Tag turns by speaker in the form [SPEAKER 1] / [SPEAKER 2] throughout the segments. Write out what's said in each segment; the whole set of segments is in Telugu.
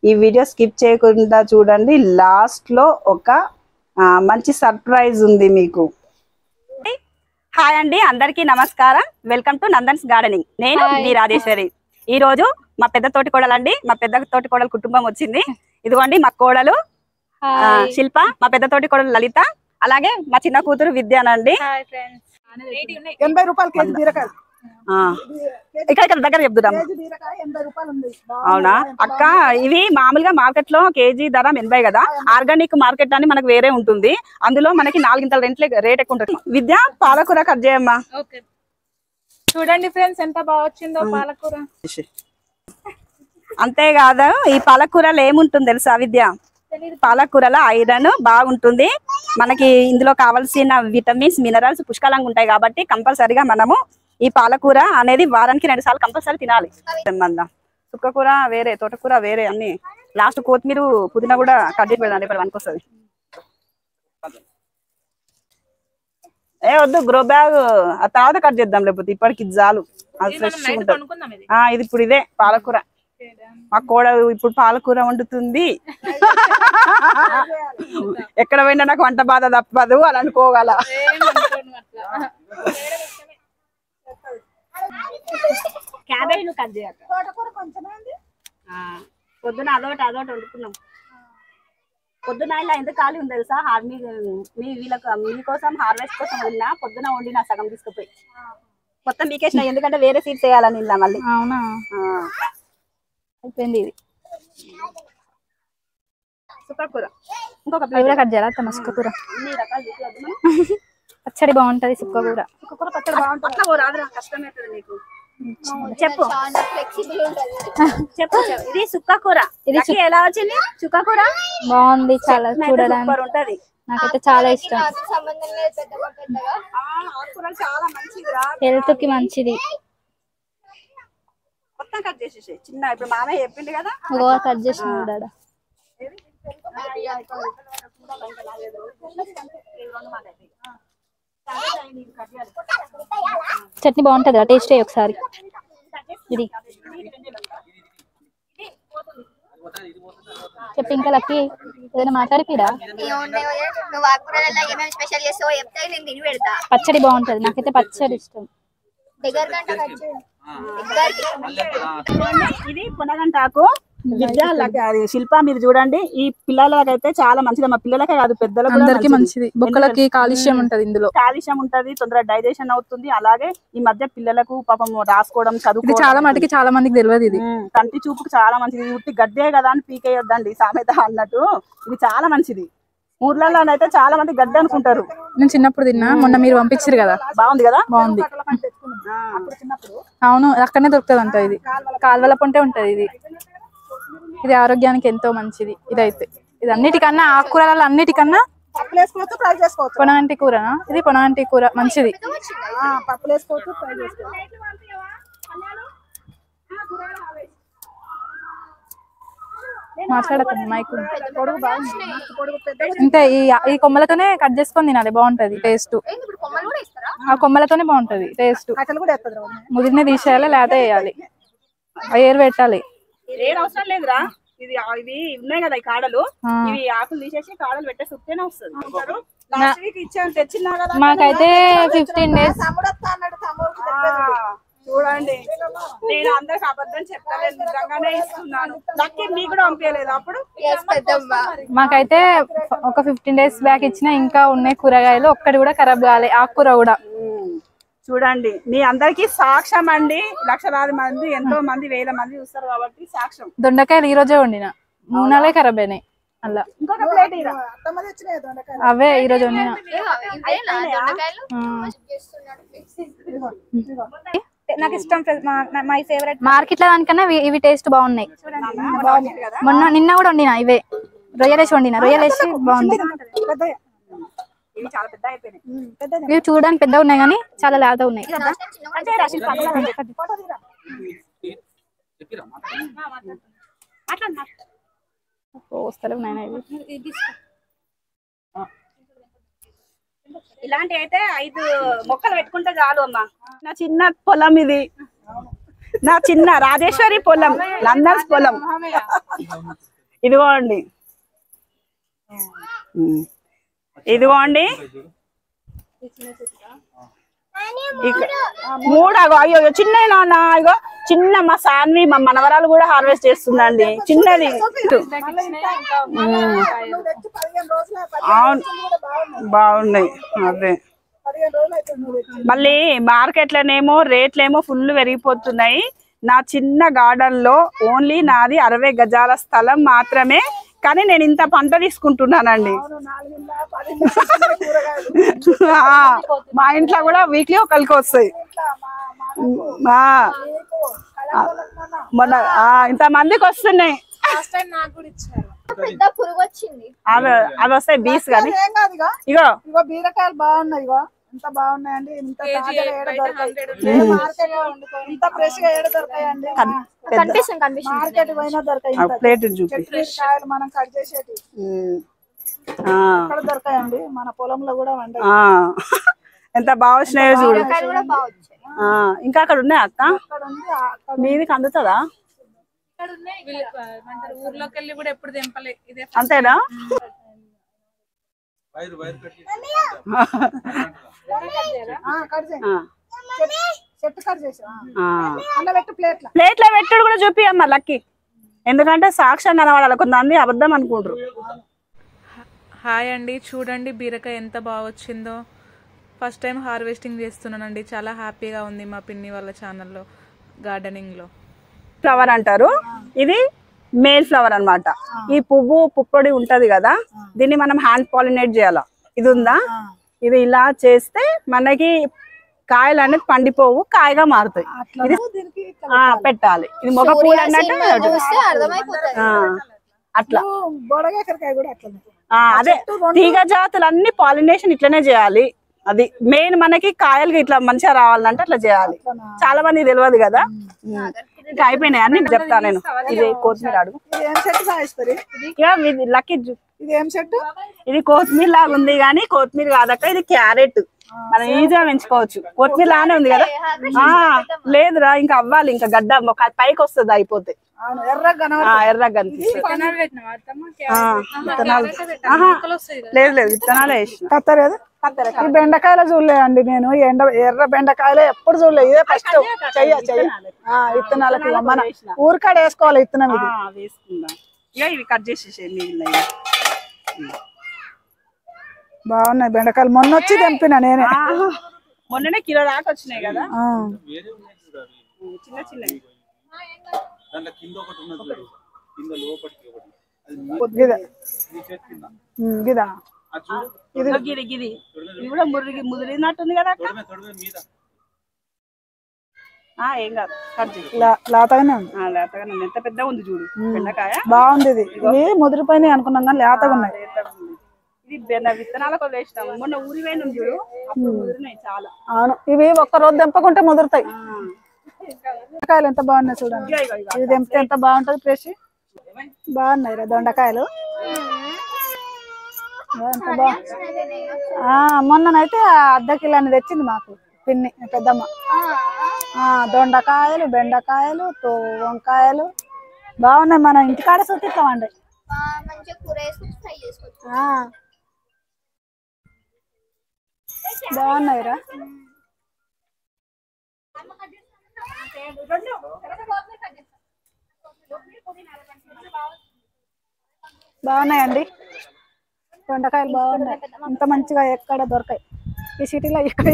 [SPEAKER 1] ఈ వీడియో స్కిప్ చేయకుండా చూడండి. లాస్ట్ లో ఒక మంచి సర్ప్రైజ్ ఉంది మీకు. హాయ్ అండి, అందరికీ నమస్కారం. Welcome to Nandan's gardening. నేను మీ రాజేశ్వరి. ఈ రోజు మా పెద్ద తోటి కోడలండి, మా పెద్ద తోటి కోడలు కుటుంబం వచ్చింది. ఇదిగోండి మా కోడలు శిల్ప, మా పెద్ద తోటి కోడలు లలిత, అలాగే మా చిన్న కూతురు విద్యానండి.
[SPEAKER 2] 80 రూపాయలు కేజీ బీరకాయ.
[SPEAKER 1] ఇక్కడ దగ్గర చెప్తున్నాం. అవునా అక్క, ఇవి మామూలుగా మార్కెట్ లో కేజీ ధర 80 కదా. ఆర్గానిక్ మార్కెట్ అని మనకు వేరే ఉంటుంది. అందులో మనకి 4 రేట్ ఎక్కువ ఉంటుంది. విద్య, పాలకూర కట్ చేయమ్మా.
[SPEAKER 2] చూడండి ఫ్రెండ్స్ ఎంత బాగా వచ్చిందో పాలకూర.
[SPEAKER 1] అంతేకాదు, ఈ పాలకూరలో ఏముంటుంది తెలుసా విద్య? పాలకూరలో ఐరన్ బాగుంటుంది. మనకి ఇందులో కావాల్సిన విటమిన్స్, మినరల్స్ పుష్కలంగా ఉంటాయి. కాబట్టి కంపల్సరిగా మనము ఈ పాలకూర అనేది వారానికి 2 సార్లు కంపల్సరీ తినాలి. చుక్కకూర వేరే, తోటకూర వేరే, అన్ని లాస్ట్ కొత్తిమీర, పుదీనా కూడా కట్ చేసి పెడదాం, ఇప్పుడు పనికొస్తుంది. వద్దు, గ్రో బ్యాగ్ ఆ తర్వాత కట్ చేద్దాం, లేకపోతే ఇప్పటికి చాలు. అది ఫ్రెష్ ఉంటుంది. ఇది ఇప్పుడు ఇదే పాలకూర. మా కోడలు ఇప్పుడు పాలకూర వండుతుంది. ఎక్కడ పోయినా నాకు వంట బాధ తప్పదు అని అనుకోగల. క్యాబేజీలు కట్ చేయాలి. పొద్దున అదొకటి వండుకున్నాం. పొద్దున ఇలా ఎందుకు ఖాళీ ఉంది తెలుసా? మీకోసం హార్వెస్ట్ కోసం వెళ్ళినా, పొద్దున వండినా సగం తీసుకుపోయి మొత్తం మీకేసిన. ఎందుకంటే వేరే సీడ్స్ వేయాలని ఇలా మళ్ళీ.
[SPEAKER 2] అవునా, అయిపోయింది. ఇది
[SPEAKER 1] సుక్కకూర
[SPEAKER 2] ఇంకొక కట్ చేయాలి. సుక్కకూర
[SPEAKER 1] అన్ని రకాలు
[SPEAKER 2] పచ్చడి బాగుంటది. సుక్కకూర
[SPEAKER 1] పచ్చడి బాగుంటుంది. కష్టమవుతుంది నీకు. చెప్పు చెప్పు. ఇది సుక్కకూర. ఇది ఎలా వచ్చింది? సుక్కకూర
[SPEAKER 2] బాగుంది, చాలా చూడడానికి
[SPEAKER 1] ఉంటది.
[SPEAKER 2] నాకైతే చాలా ఇష్టం. హెల్త్ కి మంచిది.
[SPEAKER 1] మొత్తం కట్ చేసేసి చిన్న. ఇప్పుడు మామయ్య చెప్పింది కదా,
[SPEAKER 2] కట్ చేసిన. చట్నీ బాగుంటది, టేస్ట్ ఒకసారి. ఇది చెప్పి ఇంకా లక్కీ ఏదైనా మాట్లాడిపిరా? పచ్చడి బాగుంటది. నాకైతే పచ్చడి ఇష్టం.
[SPEAKER 1] ఇది పునగంటాకు. విద్య, శిల్ప, మీరు చూడండి. ఈ పిల్లలకైతే చాలా మంచిది. మా పిల్లలకే కాదు, పెద్దలకు
[SPEAKER 2] అందరికి మంచిది. బొక్కలకి కాల్షియం ఉంటది. ఇందులో
[SPEAKER 1] కాల్షియం ఉంటది, తొందరగా డైజెషన్ అవుతుంది. అలాగే ఈ మధ్య పిల్లలకు పాపం రాసుకోవడం, చదువు
[SPEAKER 2] చాలా మటుకి చాలా మందికి తెలియదు. ఇది
[SPEAKER 1] కంటి చూపుకు చాలా మంచిది. ఉట్టి గడ్డే కదా అని పీకేయొద్దండి సామెత అన్నట్టు. ఇది చాలా మంచిది. ఊర్లలోనైతే చాలా మంది గడ్డ అనుకుంటారు.
[SPEAKER 2] నేను చిన్నప్పుడు తిన్నా. మొన్న మీరు పంపించారు కదా,
[SPEAKER 1] బాగుంది కదా.
[SPEAKER 2] బాగుంది. అవును, అక్కడనే దొరుకుతుంది అంట. ఇది కాలువల పొంటే ఉంటది. ఇది ఆరోగ్యానికి ఎంతో మంచిది. ఇదైతే ఇది అన్నిటికన్నా, ఆకుకూరలలో అన్నిటికన్నా పొనగంటి కూరనా? ఇది పొనగంటి కూర మంచిది. మాట్లాడతాను మైకు. ఇంతే, ఈ కొమ్మలతోనే కట్ చేసుకొని తినాలి. బాగుంటది టేస్ట్. ఆ కొమ్మలతోనే బాగుంటది టేస్ట్. ముదిరినే తీసేయాలి, లేత వేయాలి, ఏరు పెట్టాలి.
[SPEAKER 1] అవసరం లేదురా. ఇది ఇవి ఉన్నాయి కదా, ఈ కాడలు, ఇవి ఆకులు తీసేసి కాడలు పెట్టేసి ఉత్తేనే వస్తుంది. తెచ్చినా కదా.
[SPEAKER 2] మాకైతే 15 days.
[SPEAKER 1] చూడండి, నేను అందరికి అబద్ధం చెప్పలేదు, నిజంగానే ఇస్తున్నాను. లక్కీ మీకు కూడా పంపించలేదు అప్పుడు?
[SPEAKER 2] మాకైతే ఒక 15 days బ్యాక్ ఇచ్చిన. ఇంకా ఉన్నాయి కూరగాయలు, ఒక్కటి కూడా ఖరాబ్ కాలే. ఆకుకూర కూడా
[SPEAKER 1] చూడండి. మీ అందరికి సాక్ష్యం అండి. లక్షలాది మంది, ఎంతో మంది, వేల మంది చూస్తారు కాబట్టి సాక్ష్యం.
[SPEAKER 2] దొండకాయలు ఈ రోజే వండిన, 3 నాలే ఖరాబ్ అయినాయి. అలా
[SPEAKER 1] ఇంకొక ప్లేట్
[SPEAKER 2] అవే ఈ రోజు వండిన. నాకు ఇష్టం. My favourite. మార్కెట్ లో దానికన్నా ఇవి టేస్ట్ బాగున్నాయి. నిన్న కూడా వండిన ఇవే. రొయ్యలేసి వండిన. రొయ్యలేసి బాగుంది. ఇవి చూడడానికి పెద్దగా ఉన్నాయి కానీ చాలా లేత ఉన్నాయి.
[SPEAKER 1] ఇలాంటి అయితే 5 మొక్కలు పెట్టుకుంటే చాలు అమ్మా. నా చిన్న పొలం ఇది. నా చిన్న రాజేశ్వరి పొలం, నందన్స్ పొలం. ఇదిగోండి, ఇదిగోండి. మూడు అయ్యో చిన్న నాన్న, ఇగో చిన్న మా సాన్వి మా మనవరాలు కూడా హార్వెస్ట్ చేస్తుందండి, చిన్నది. అవును బాగున్నాయి. అదే మళ్ళీ మార్కెట్లోనేమో రేట్లేమో ఫుల్ పెరిగిపోతున్నాయి. నా చిన్న గార్డెన్ లో ఓన్లీ నాది 60 గజాల స్థలం మాత్రమే, కానీ నేను ఇంత పంట తీసుకుంటున్నానండి. మా ఇంట్లో కూడా వీక్లీ ఒకరికి వస్తాయి. మొన్న ఇంత మందికి వస్తున్నాయి. అవి వస్తాయి బీస్ కానీ. ఇగో
[SPEAKER 3] బీరకాయలు బాగున్నాయి, ఇగో ఎంత బాగున్నాయండి. ఇంత ఇంత ఫ్రెష్ గా ఏడ దొరకాయండి. మార్కెట్ పోయినా దొరకాయి.
[SPEAKER 1] ప్లేట్ చూపి
[SPEAKER 3] కాయలు మనం కట్ చేసేటి దొరకాయండి. మన పొలంలో కూడా వండాయి.
[SPEAKER 1] ఎంత బాగా వచ్చినాయో చూడు. ఇంకా అక్కడ ఉన్నాయి అక్క, మీదికి అందుతుందా?
[SPEAKER 2] ఊర్లోకి వెళ్ళి కూడా ఎప్పుడు తెంపలే.
[SPEAKER 1] అంతేనా? ప్లేట్లో పెట్టుడు కూడా చూపి అమ్మ లక్కీ, ఎందుకంటే సాక్ష్యం కనబడాలి. కొంతమంది అబద్ధం అనుకుంటారు.
[SPEAKER 2] హాయ్ అండి, చూడండి బీరకాయ ఎంత బాగా వచ్చిందో. ఫస్ట్ టైం హార్వెస్టింగ్ చేస్తున్నానండి, చాలా హ్యాపీగా ఉంది. మా పిన్ని వాళ్ళ ఛానల్లో గార్డెనింగ్ లో.
[SPEAKER 1] ఫ్లవర్ అంటారు, ఇది మేల్ ఫ్లవర్ అన్నమాట. ఈ పువ్వు పుప్పొడి ఉంటది కదా, దీన్ని మనం హ్యాండ్ పాలినేట్ చేయాల. ఇది ఉందా, ఇది ఇలా చేస్తే మనకి కాయలు అనేది పండిపోవు, కాయగా మారుతాయి. ఇది పెట్టాలి. ఇది మొగ పూలు అన్నట్టు అట్లా. అదే తీగ జాతులు అన్ని పాలినేషన్ ఇట్లనే చేయాలి. అది మెయిన్. మనకి కాయలు ఇట్లా మంచిగా రావాలంటే అట్లా చేయాలి. చాలా మంది తెలియదు కదా. ఇంకా అయిపోయినాయి అన్ని చెప్తా నేను. ఇది కొత్తిమీర అడుగు. లక్కీ ఇది కొత్తిమీర లాగా ఉంది కానీ కొత్తిమీర కాదక్క, ఇది క్యారెట్. మనం ఈజీగా పెంచుకోవచ్చు. కొత్తిమీర లానే ఉంది కదా. లేదురా, ఇంకా అవ్వాలి, ఇంకా గడ్డ పైకి వస్తుంది అయిపోతే. ఎర్రగా కనిపిస్తుంది. లేదు లేదు, విత్తనాలే వేసిన.
[SPEAKER 3] కత్తలేదు. ఈ బెండకాయలు చూడలేదండి నేను. ఎర్ర బెండకాయలు ఎప్పుడు చూడలేదు, ఇదే ఫస్ట్. విత్తనాలకి మన ఊరికాడ వేసుకోవాలి విత్తనం. ఇది
[SPEAKER 1] వేసుకుందాం. ఇవి కట్ చేసేసేయండి.
[SPEAKER 3] బాగున్నాయి బెండకాయలు. మొన్న వచ్చి తెంపిన నేనే.
[SPEAKER 1] మొన్ననే కిలో దాకా వచ్చినాయి కదా, చిన్న చిన్నవి. ముదిరినట్టుంది కదా. ఏం కాదు,
[SPEAKER 3] లేతగానే ఉంది.
[SPEAKER 1] లేతగానే ఎంత పెద్దగా ఉంది చూడు బెండకాయ.
[SPEAKER 3] బాగుంది. ఇది ఇవి ముదిరిపోయినాయి అనుకున్నాం కానీ లేతగా ఉన్నాయి.
[SPEAKER 1] ఇది విత్తనాలకు వదిలేసినాము. మొన్న ఊరి పోయినాం చూడు, ముదిరినాయి చాలా.
[SPEAKER 3] అవును, ఇవి ఒక్క రోజు తెంపకుంటే ముదురుతాయి. దొండకాయలు ఎంత బాగున్నాయి చూడండి. ఇది తెంపితే ఎంత బాగుంటది. ఫ్రెష్ బాగున్నాయి రా దొండకాయలు. మొన్ననైతే అర్ధ కిలో అని తెచ్చింది మాకు పిన్ని పెద్దమ్మ. దొండకాయలు, బెండకాయలు, వంకాయలు బాగున్నాయి. మన ఇంటికాడ సూటిస్తామండి. బాగున్నాయిరా. బాగున్నాయండి దొండకాయలు, బాగున్నాయి. ఇంత మంచిగా ఎక్కడ దొరకాయి ఈ సిటీలో. ఇక్కడ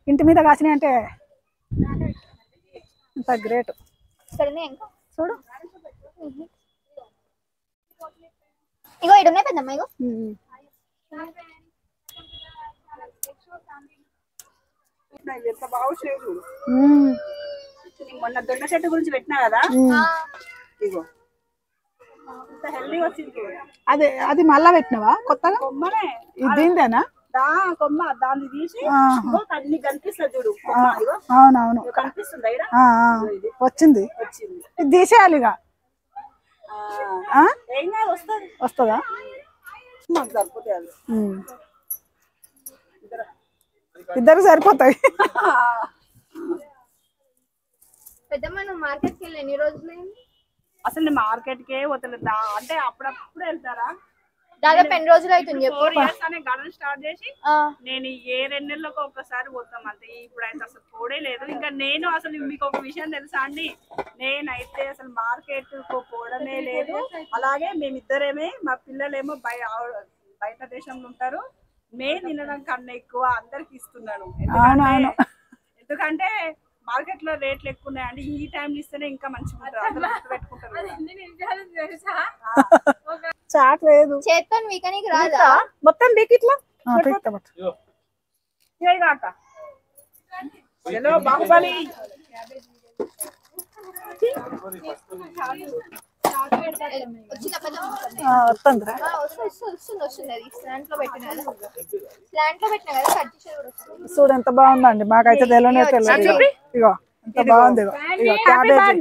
[SPEAKER 3] ఇంటి మీద కాసినాయి అంటే ఇంత గ్రేట్. చూడు
[SPEAKER 4] ఇగో ఇడునే పెద్దమ్మ. ఇగో
[SPEAKER 1] ఎంత బాగా చూడు. మొన్న దొండ చెట్టు గురించి పెట్టినా కదా, ఇగో ఇంత హెల్దీగా వచ్చింది.
[SPEAKER 3] అది మళ్ళా పెట్టినవా కొత్తగా?
[SPEAKER 1] కొమ్మనే
[SPEAKER 3] దీందేనా?
[SPEAKER 1] కొమ్మ దాన్ని తీసి అన్ని కనిపిస్తుంది చూడు.
[SPEAKER 3] అవునవును,
[SPEAKER 1] కనిపిస్తుంది.
[SPEAKER 3] వచ్చింది. ఇది తీసేయాలి ఇక. వస్తుందా?
[SPEAKER 1] మాకు సరిపోతాయి.
[SPEAKER 3] ఇద్దరు సరిపోతాయి.
[SPEAKER 4] పెద్దమ్మ నువ్వు మార్కెట్కి వెళ్ళి ఎన్ని రోజులైంది?
[SPEAKER 1] అసలు నేను మార్కెట్కే వదలదా అంటే అప్పుడప్పుడు వెళ్తారా?
[SPEAKER 4] దాదాపు ఎన్ని రోజులు అవుతుంది చెప్పు.
[SPEAKER 1] 4 years అనే గార్డెన్ స్టార్ట్ చేసి నేను ఏ 2 నెలలకు ఒక్కసారి పోతాం అంతే. ఇప్పుడైతే అసలు పోడే లేదు. ఇంకా నేను అసలు మీకు ఒక విషయం తెలుసా అండి, నేనైతే అసలు మార్కెట్ పోవడమే లేదు. అలాగే మేమిద్దరేమే, మా పిల్లలేమో బయట దేశంలో ఉంటారు. నేను తినడం కన్నా ఎక్కువ అందరికి ఇస్తున్నాను. ఎందుకంటే మార్కెట్ లో రేట్లు ఎక్కువ ఉన్నాయండి. ఈ టైం ఇస్తేనే ఇంకా మంచిగా ఉంటుంది. పెట్టుకుంటారు.
[SPEAKER 3] చాట్ లేదు
[SPEAKER 4] చేత్తో వీకనికి రాదా?
[SPEAKER 1] మొత్తం బీక్ ఇట్లా బాహుబలి
[SPEAKER 3] వస్తుందిరా.
[SPEAKER 4] వస్తుంది. అది స్లాంట్ లో పెట్టిన కదా, స్లాంట్ లో పెట్టిన కదా, కట్ చేసేది కూడా వస్తుంది.
[SPEAKER 3] చూడు ఎంత బాగుందండి, మాకైతే తెలియనే తెలియదు. ఇగో ఎంత బాగుంది. ఇగో క్యాబేజీ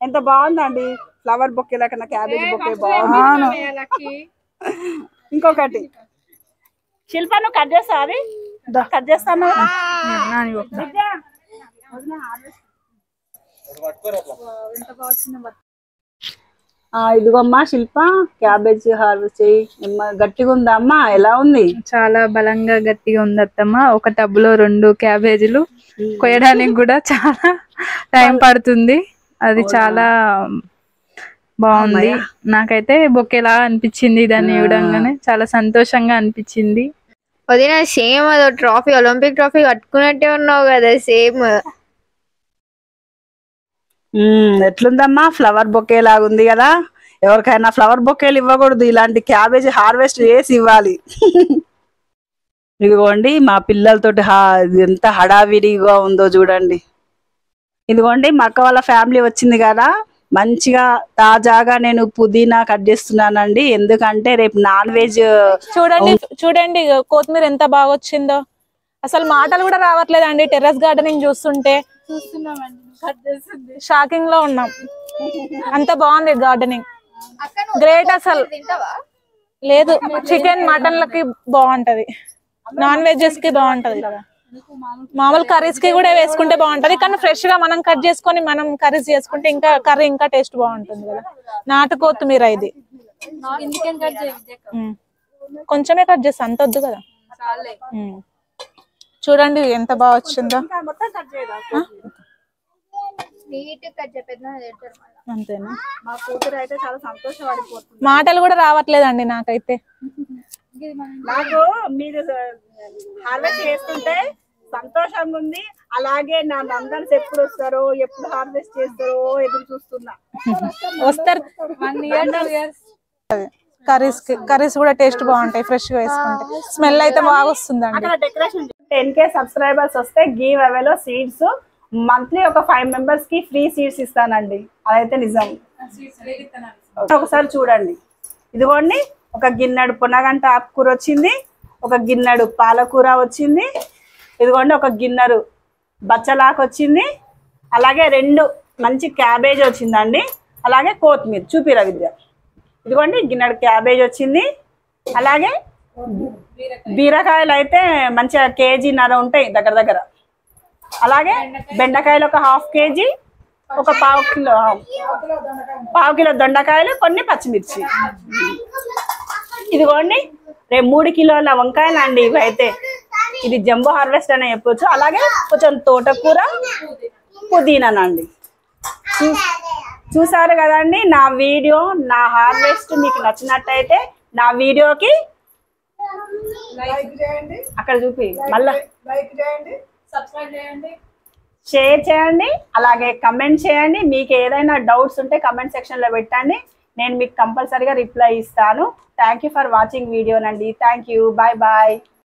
[SPEAKER 1] ఎంత బాగుందండి. ఫ్లవర్ బొకే కన్నా క్యాబేజ్ బొకే బాగుంది. ఇంకొకటి శిల్ప నువ్వు కట్ చేస్తా, అది కట్ చేస్తాను. ఇదిగోమ్మా శిల్ప, క్యాబేజ్ హార్వెస్ట్ చేయి. గట్టిగా ఉందా అమ్మా? ఎలా ఉంది?
[SPEAKER 2] చాలా బలంగా గట్టిగా ఉంది అత్తమ్మ. ఒక టబ్బులో 2 క్యాబేజీలు కొయ్యడానికి కూడా చాలా టైం పడుతుంది. అది చాలా బాగుంది. నాకైతే బొకేలా అనిపించింది. దాన్ని చూడంగానే చాలా సంతోషంగా అనిపించింది.
[SPEAKER 4] వదిన సేమ్ అదో ట్రాఫీ, ఒలింపిక్ ట్రాఫీ కట్టుకున్నట్టే ఉన్నావు కదా, సేమ్.
[SPEAKER 1] ఎట్లుందమ్మా? ఫ్లవర్ బొకే లాగుంది కదా. ఎవరికైనా ఫ్లవర్ బొకేలు ఇవ్వకూడదు, ఇలాంటి క్యాబేజ్ హార్వెస్ట్ చేసి ఇవ్వాలి. ఇదిగోండి మా పిల్లలతోటి ఎంత హడావిడిగా ఉందో చూడండి. ఇదిగోండి మా అక్క వాళ్ళ ఫ్యామిలీ వచ్చింది కదా, మంచిగా తాజాగా నేను పుదీనా కట్ చేస్తున్నానండి. ఎందుకంటే రేపు నాన్ వెజ్.
[SPEAKER 2] చూడండి కొత్తిమీర ఎంత బాగా వచ్చిందో. అసలు మాటలు కూడా రావట్లేదండి టెర్రస్ గార్డెనింగ్ చూస్తుంటే. షాకింగ్ లో ఉన్నాం. అంత బాగుంది గార్డెనింగ్. గ్రేట్. అసలు లేదు, చికెన్ మటన్లకి బాగుంటది, నాన్ వెజెస్ కి బాగుంటది కదా, మామూలు కర్రీస్ కి కూడా వేసుకుంటే బాగుంటది. కానీ ఫ్రెష్ గా మనం కట్ చేసుకొని మనం కర్రీస్ చేసుకుంటే ఇంకా కర్రీ ఇంకా టేస్ట్ బాగుంటుంది కదా. నాటు కొత్తిమీర ఇది. కొంచెమే కట్ చేస్తా, అంత వద్దు కదా. చూడండి ఎంత బాగా వచ్చిందో. అంతేనా?
[SPEAKER 1] మా కూతురు అయితే చాలా సంతోషపడిపోతుంది.
[SPEAKER 2] మాటలు కూడా రావట్లేదండి నాకైతే.
[SPEAKER 1] నాకు మీరు హార్వెస్ట్ చేస్తుంటే సంతోషంగా ఉంది. అలాగే నా నందన్స్ ఎప్పుడు వస్తారో, ఎప్పుడు హార్వెస్ట్ చేస్తారో ఎదురు చూస్తున్నా.
[SPEAKER 2] వస్తారు 1 year 2 years. కర్రీస్ కూడా టేస్ట్ బాగుంటాయి ఫ్రెష్ గా వేసుకుంటే. స్మెల్ అయితే బాగా వస్తుందండి.
[SPEAKER 1] 10K సబ్స్క్రైబర్స్ వస్తే గివ్ అవేలో సీడ్స్ మంత్లీ ఒక 5 మెంబర్స్ కి ఫ్రీ సీడ్స్ ఇస్తానండి. అదైతే నిజం. ఒకసారి చూడండి. ఇదిగోండి ఒక గిన్నెడు పునగంట ఆకుకూర వచ్చింది, ఒక గిన్నెడు పాలకూర వచ్చింది, ఇదిగోండి ఒక గిన్నెడు బచ్చలాకు వచ్చింది, అలాగే 2 మంచి క్యాబేజ్ వచ్చిందండి, అలాగే కొత్తిమీర. చూపిరా విద్య. ఇదిగోండి గిన్నెడు క్యాబేజ్ వచ్చింది, అలాగే బీరకాయలు అయితే మంచిగా 1.5 kg ఉంటాయి దగ్గర దగ్గర. అలాగే బెండకాయలు ఒక 1/2 kg, ఒక 1/2 కిలో దొండకాయలు, కొన్ని పచ్చిమిర్చి. ఇదిగోండి రేపు 3 కిలోల వంకాయలు అండి ఇవైతే. ఇది జంబో హార్వెస్ట్ అనే చెప్పొచ్చు. అలాగే కొంచెం తోటకూర, పుదీనానండి. చూసారు కదండి నా వీడియో. నా హార్వెస్ట్ మీకు నచ్చినట్టయితే నా వీడియోకి అక్కడ చూపి మళ్ళా
[SPEAKER 3] లైక్ చేయండి, సబ్స్క్రైబ్ చేయండి,
[SPEAKER 1] షేర్ చేయండి, అలాగే కమెంట్ చేయండి. మీకు ఏదైనా డౌట్స్ ఉంటే కమెంట్ సెక్షన్ లో పెట్టండి, నేను మీకు కంపల్సరీగా రిప్లై ఇస్తాను. థ్యాంక్ యూ ఫర్ వాచింగ్ వీడియోనండి. Thank you. Bye bye.